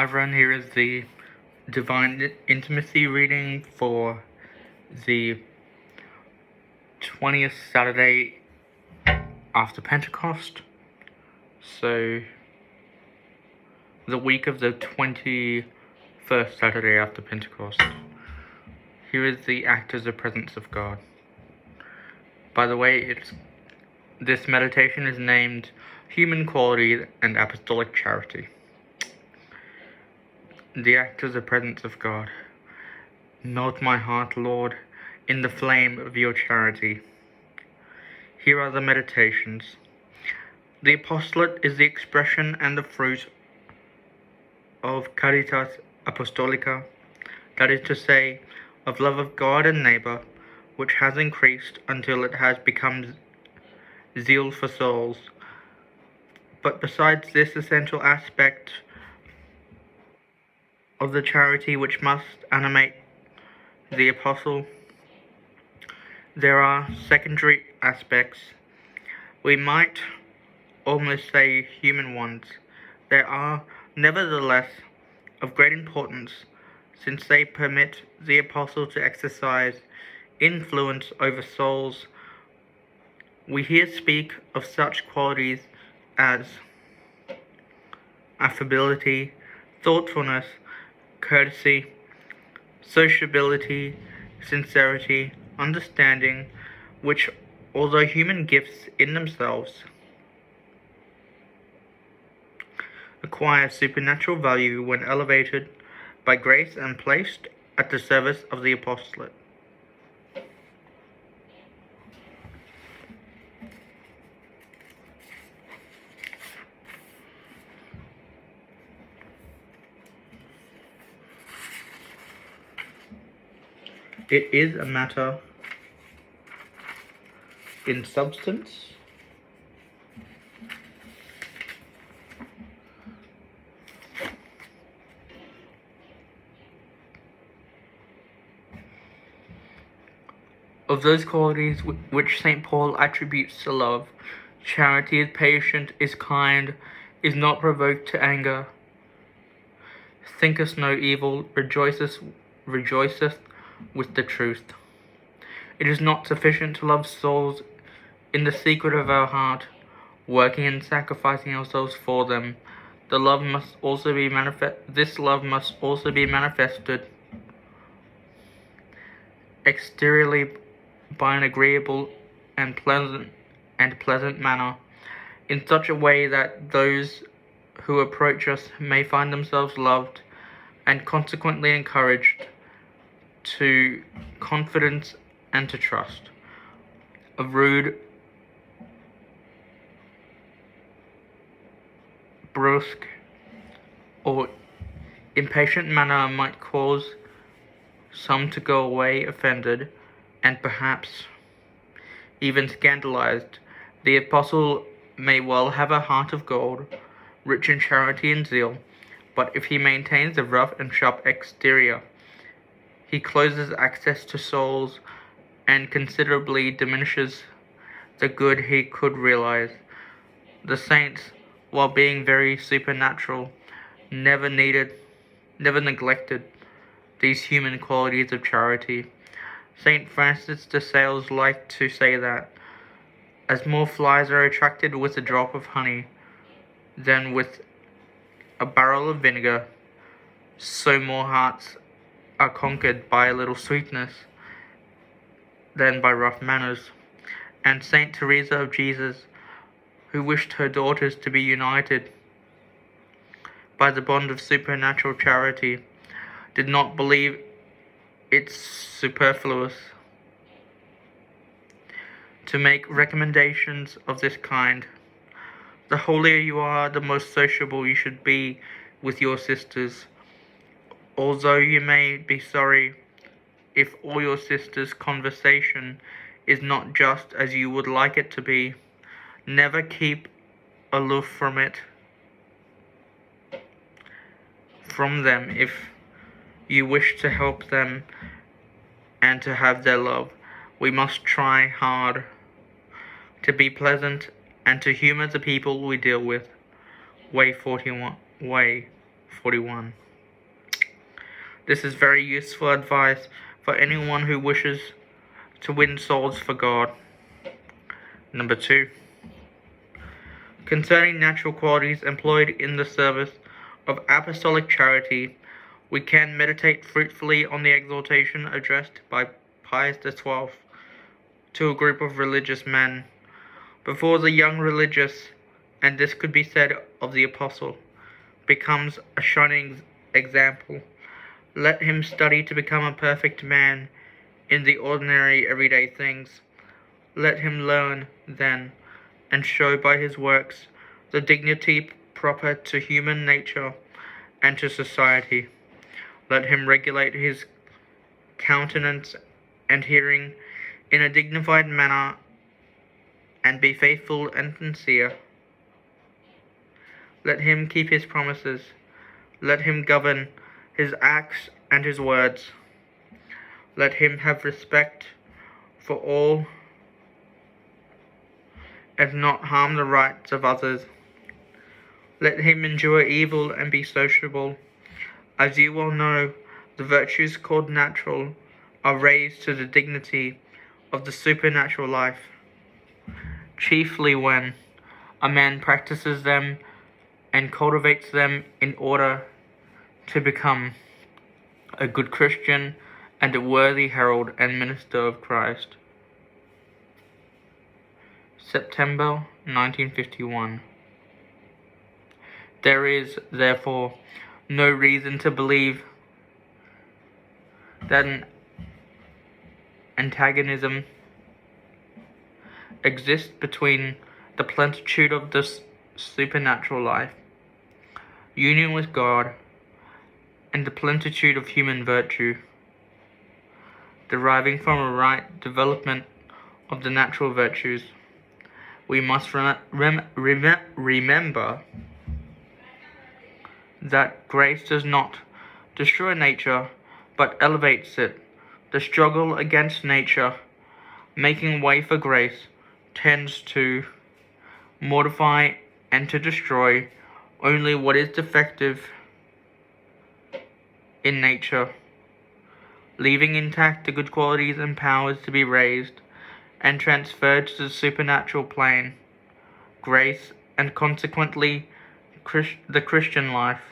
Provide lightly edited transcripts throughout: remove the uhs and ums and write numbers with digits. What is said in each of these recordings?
Hi everyone, here is the Divine Intimacy reading for the 20th Saturday after Pentecost. So, the week of the 21st Saturday after Pentecost. Here is the act as the presence of God. By the way, this meditation is named Human Quality and Apostolic Charity. The act as the presence of God. Melt my heart, Lord, in the flame of your charity. Here are the meditations. The apostolate is the expression and the fruit of caritas apostolica, that is to say, of love of God and neighbor, which has increased until it has become zeal for souls. But besides this essential aspect of the charity which must animate the apostle, there are secondary aspects. We might almost say human ones. They are, nevertheless, of great importance, since they permit the apostle to exercise influence over souls. We here speak of such qualities as affability, thoughtfulness, courtesy, sociability, sincerity, understanding, which, although human gifts in themselves, acquire supernatural value when elevated by grace and placed at the service of the apostolate. It is a matter in substance of those qualities which St. Paul attributes to love. Charity is patient, is kind, is not provoked to anger, thinketh no evil, rejoiceth with the truth. It is not sufficient to love souls in the secret of our heart, working and sacrificing ourselves for them. This love must also be manifested exteriorly by an agreeable and pleasant manner, in such a way that those who approach us may find themselves loved and consequently encouraged to confidence and to trust. A rude, brusque, or impatient manner might cause some to go away offended and perhaps even scandalized. The apostle may well have a heart of gold, rich in charity and zeal, but if he maintains a rough and sharp exterior, he closes access to souls and considerably diminishes the good he could realize. The saints, while being very supernatural, never neglected these human qualities of charity. St. Francis de Sales liked to say that, as more flies are attracted with a drop of honey than with a barrel of vinegar, so more hearts are conquered by a little sweetness than by rough manners. And Saint Teresa of Jesus, who wished her daughters to be united by the bond of supernatural charity, did not believe it superfluous to make recommendations of this kind. The holier you are, the most sociable you should be with your sisters, although you may be sorry if all your sisters' conversation is not just as you would like it to be. Never keep aloof from them if you wish to help them and to have their love. We must try hard to be pleasant and to humor the people we deal with. Way 41. 41. This is very useful advice for anyone who wishes to win souls for God. Number 2. Concerning natural qualities employed in the service of apostolic charity, we can meditate fruitfully on the exhortation addressed by Pius XII to a group of religious men. Before the young religious, and this could be said of the apostle, becomes a shining example, let him study to become a perfect man in the ordinary everyday things. Let him learn, then, and show by his works the dignity proper to human nature and to society. Let him regulate his countenance and hearing in a dignified manner, and be faithful and sincere. Let him keep his promises. Let him govern his acts and his words. Let him have respect for all and not harm the rights of others. Let him endure evil and be sociable. As you well know, the virtues called natural are raised to the dignity of the supernatural life, chiefly when a man practices them and cultivates them in order to become a good Christian and a worthy herald and minister of Christ. September 1951. There is, therefore, no reason to believe that an antagonism exists between the plenitude of this supernatural life, union with God, and the plenitude of human virtue, deriving from a right development of the natural virtues. We must remember that grace does not destroy nature, but elevates it. The struggle against nature, making way for grace, tends to mortify and to destroy only what is defective in nature, leaving intact the good qualities and powers to be raised and transferred to the supernatural plane. Grace, and consequently the Christian life,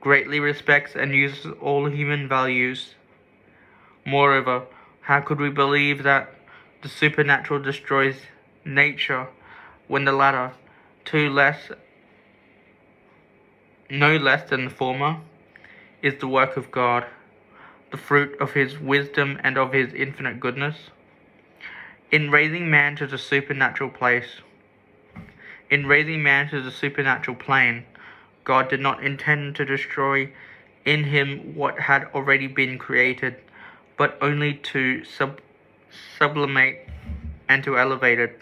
greatly respects and uses all human values. Moreover, how could we believe that the supernatural destroys nature when the latter, no less than the former, is the work of God, the fruit of his wisdom and of his infinite goodness? In raising man to the supernatural plane, God did not intend to destroy in him what had already been created, but only to sublimate and to elevate it.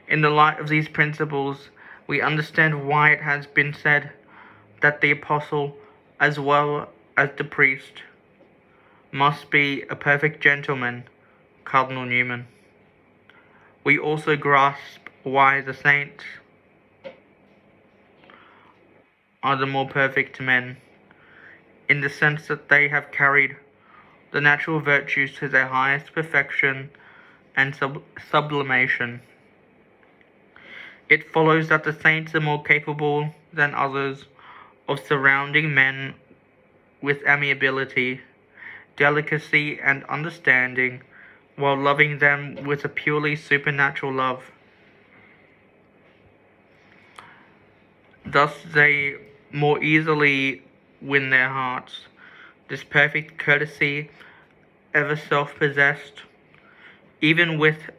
In the light of these principles, we understand why it has been said that the apostle, as well as the priest, must be a perfect gentleman, Cardinal Newman. We also grasp why the saints are the more perfect men, in the sense that they have carried the natural virtues to their highest perfection and sublimation. It follows that the saints are more capable than others of surrounding men with amiability, delicacy, and understanding, while loving them with a purely supernatural love. Thus they more easily win their hearts. This perfect courtesy, ever self-possessed, even with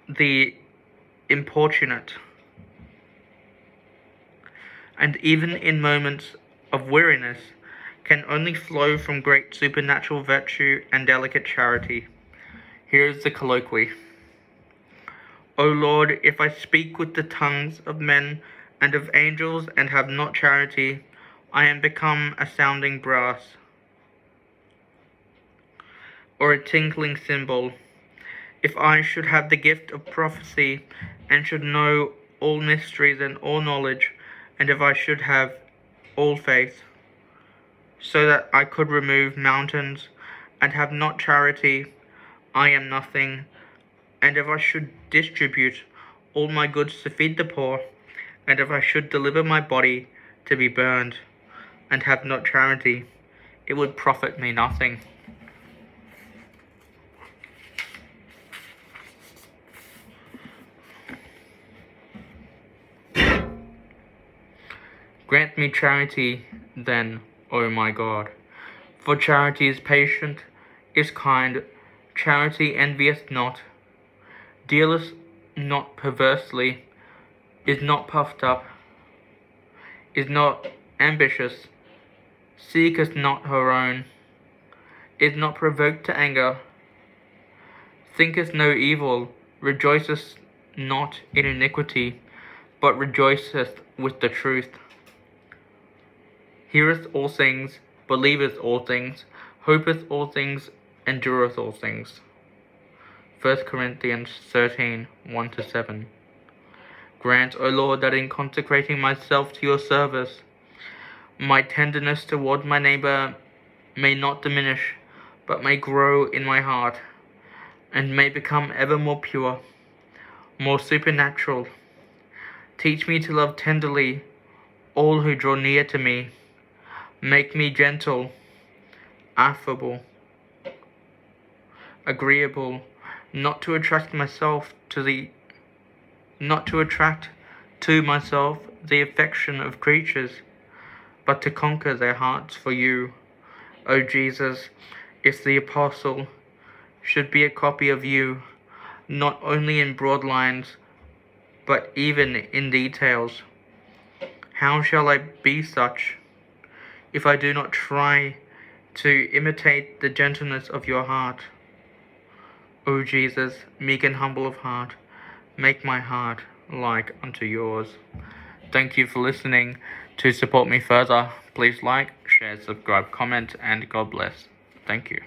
the importunate, and even in moments of weariness, can only flow from great supernatural virtue and delicate charity. Here is the colloquy. O Lord, if I speak with the tongues of men and of angels and have not charity, I am become a sounding brass, or a tinkling cymbal. If I should have the gift of prophecy, and should know all mysteries and all knowledge, and if I should have all faith, so that I could remove mountains, and have not charity, I am nothing. And if I should distribute all my goods to feed the poor, and if I should deliver my body to be burned, and have not charity, it would profit me nothing. Grant me charity, then, O my God. For charity is patient, is kind, charity envieth not, dealeth not perversely, is not puffed up, is not ambitious, seeketh not her own, is not provoked to anger, thinketh no evil, rejoiceth not in iniquity, but rejoiceth with the truth. Heareth all things, believeth all things, hopeth all things, endureth all things. 1 Corinthians 13, 1-7. Grant, O Lord, that in consecrating myself to your service, my tenderness toward my neighbor may not diminish, but may grow in my heart, and may become ever more pure, more supernatural. Teach me to love tenderly all who draw near to me. Make me gentle, affable, agreeable, not to attract to myself the affection of creatures, but to conquer their hearts for you. O Jesus, if the apostle should be a copy of you, not only in broad lines, but even in details, how shall I be such, if I do not try to imitate the gentleness of your heart? O Jesus, meek and humble of heart, make my heart like unto yours. Thank you for listening. To support me further, please like, share, subscribe, comment, and God bless. Thank you.